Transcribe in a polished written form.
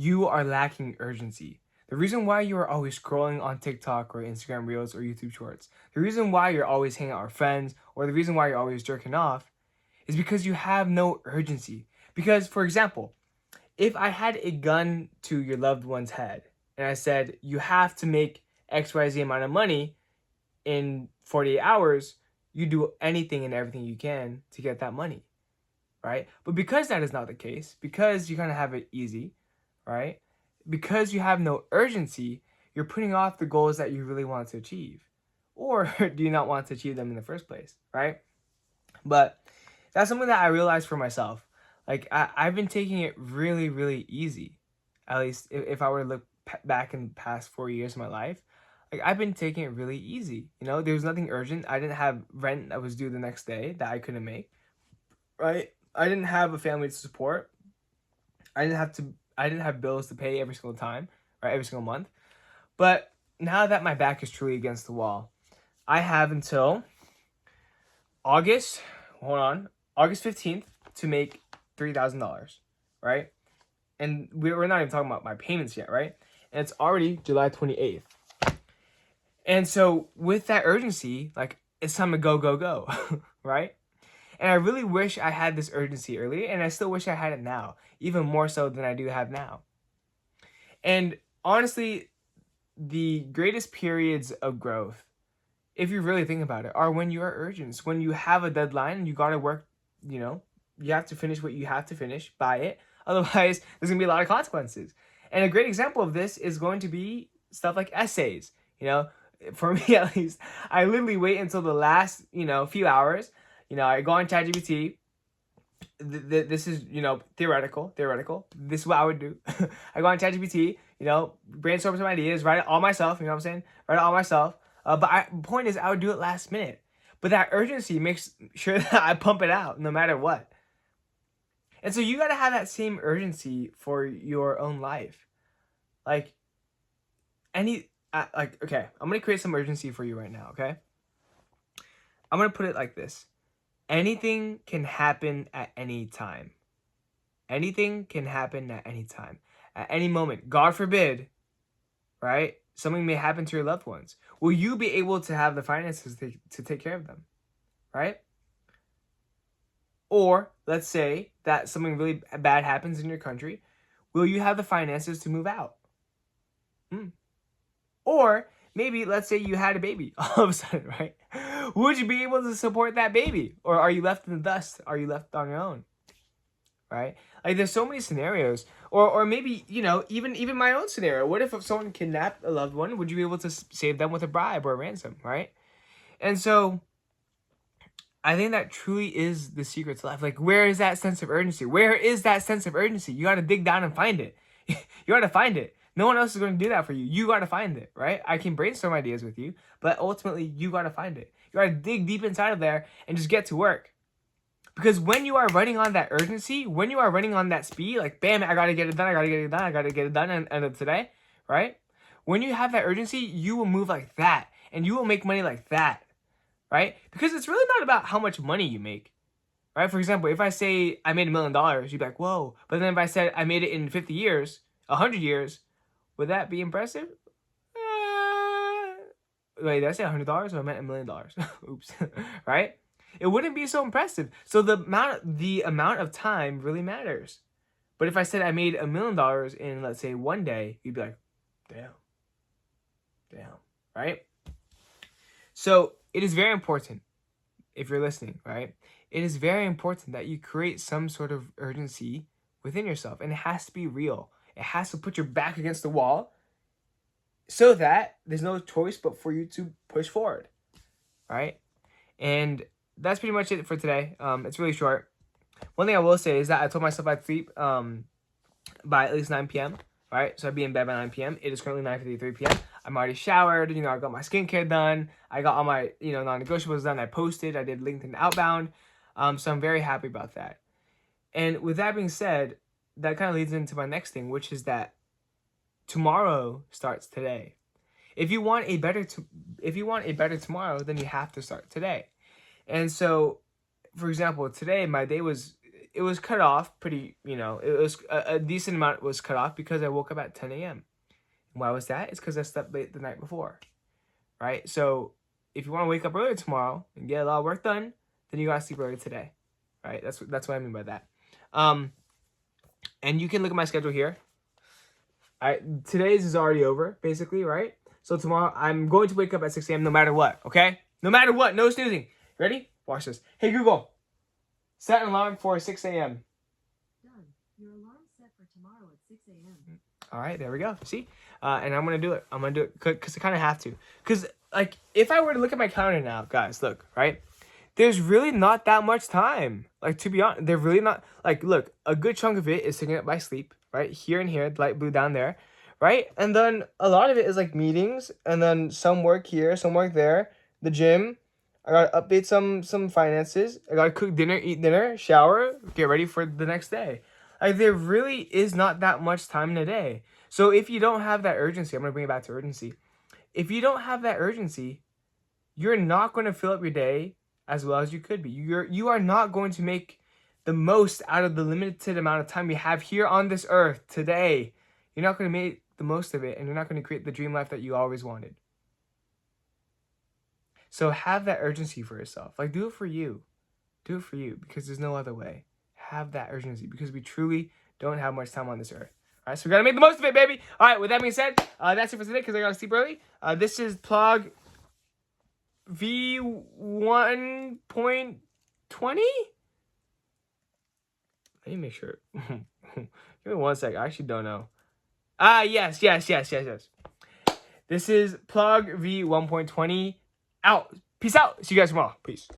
you are lacking urgency. The reason why you are always scrolling on TikTok or Instagram Reels or YouTube Shorts, the reason why you're always hanging out with friends, or the reason why you're always jerking off is because you have no urgency. Because, for example, if I had a gun to your loved one's head and I said, you have to make XYZ amount of money in 48 hours, you do anything and everything you can to get that money, right? But because that is not the case, because you kind of have it easy, right? Because you have no urgency, you're putting off the goals that you really want to achieve. Or do you not want to achieve them in the first place, right? But that's something that I realized for myself. Like, I've been taking it really, really easy. At least if I were to look back in the past 4 years of my life, like, I've been taking it really easy. You know, there was nothing urgent. I didn't have rent that was due the next day that I couldn't make, right? I didn't have a family to support. I didn't have bills to pay every single time, right? Every single month. But now that my back is truly against the wall, I have until August 15th to make $3,000, right? And we're not even talking about my payments yet, right? And it's already July 28th. And so with that urgency, like, it's time to go, go, go, right? And I really wish I had this urgency earlier, and I still wish I had it now, even more so than I do have now. And honestly, the greatest periods of growth, if you really think about it, are when you are urgent. When you have a deadline and you gotta work, you have to finish what you have to finish by it. Otherwise, there's gonna be a lot of consequences. And a great example of this is going to be stuff like essays. For me at least, I literally wait until the last, few hours. I go on ChatGPT. This is, theoretical. This is what I would do. I go on ChatGPT, brainstorm some ideas, write it all myself, you know what I'm saying? Write it all myself. But the point is, I would do it last minute. But that urgency makes sure that I pump it out no matter what. And so you got to have that same urgency for your own life. Okay, I'm going to create some urgency for you right now, okay? I'm going to put it like this. Anything can happen at any time. Anything can happen at any time. At any moment. God forbid, right? Something may happen to your loved ones. Will you be able to have the finances to take care of them, right? Or let's say that something really bad happens in your country. Will you have the finances to move out? Or maybe let's say you had a baby all of a sudden, right? Would you be able to support that baby? Or are you left in the dust? Are you left on your own? Right? Like, there's so many scenarios. Or maybe, even my own scenario. What if someone kidnapped a loved one? Would you be able to save them with a bribe or a ransom, right? And so I think that truly is the secret to life. Like, where is that sense of urgency? Where is that sense of urgency? You got to dig down and find it. You got to find it. No one else is going to do that for you. You got to find it, right? I can brainstorm ideas with you, but ultimately you got to find it. You got to dig deep inside of there and just get to work. Because when you are running on that urgency, when you are running on that speed, like, bam, I got to get it done, I got to get it done end of today, right? When you have that urgency, you will move like that, and you will make money like that, right? Because it's really not about how much money you make, right? For example, if I say I made $1 million, you'd be like, whoa. But then if I said I made it in 50 years, 100 years, would that be impressive? Wait, did I say $100 or I meant $1 million? Oops, right? It wouldn't be so impressive. So the amount of time really matters. But if I said I made $1 million in, let's say, one day, you'd be like, damn, right? So it is very important, if you're listening, right? It is very important that you create some sort of urgency within yourself, and it has to be real. It has to put your back against the wall so that there's no choice but for you to push forward, right? And that's pretty much it for today. It's really short. One thing I will say is that I told myself I'd sleep by at least 9 p.m., right? So I'd be in bed by 9 p.m. It is currently 9:53 p.m. I'm already showered. I got my skincare done. I got all my, non-negotiables done. I posted. I did LinkedIn outbound. So I'm very happy about that. And with that being said, that kind of leads into my next thing, which is that tomorrow starts today. If you want a better tomorrow, then you have to start today. And so, for example, today my day was it was cut off pretty, you know, it was a decent amount was cut off because I woke up at 10 a.m. Why was that? It's because I slept late the night before, right? So if you want to wake up early tomorrow and get a lot of work done, then you gotta sleep early today, right? That's what I mean by that. And you can look at my schedule here. Today's is already over, basically, right? So tomorrow I'm going to wake up at 6 a.m. no matter what, okay? No matter what, no snoozing. Ready? Watch this. Hey Google, set an alarm for 6 a.m. Done. Your alarm set for tomorrow at 6 a.m. All right, there we go. See? And I'm going to do it. I'm going to do it because I kind of have to. Because, like, if I were to look at my calendar now, guys, look, right? There's really not that much time. Like, to be honest, they're really not. Like, look, a good chunk of it is taken up by sleep, right? Here and here, the light blue down there, right? And then a lot of it is, like, meetings. And then some work here, some work there. The gym. I got to update some finances. I got to cook dinner, eat dinner, shower, get ready for the next day. Like, there really is not that much time in a day. So if you don't have that urgency, I'm going to bring it back to urgency. If you don't have that urgency, you're not going to fill up your day as well as you could be. You are not going to make the most out of the limited amount of time we have here on this earth today. You're not going to make the most of it, and you're not going to create the dream life that you always wanted. So have that urgency for yourself. Like, do it for you. Do it for you, because there's no other way. Have that urgency, because we truly don't have much time on this earth. All right, so we got to make the most of it, baby. All right, with that being said, that's it for today, because I got to sleep early. This is PLOG V1.20. Let me make sure. Give me 1 sec. I actually don't know. Yes. This is PLOG V1.20. Out. Peace out. See you guys tomorrow. Peace.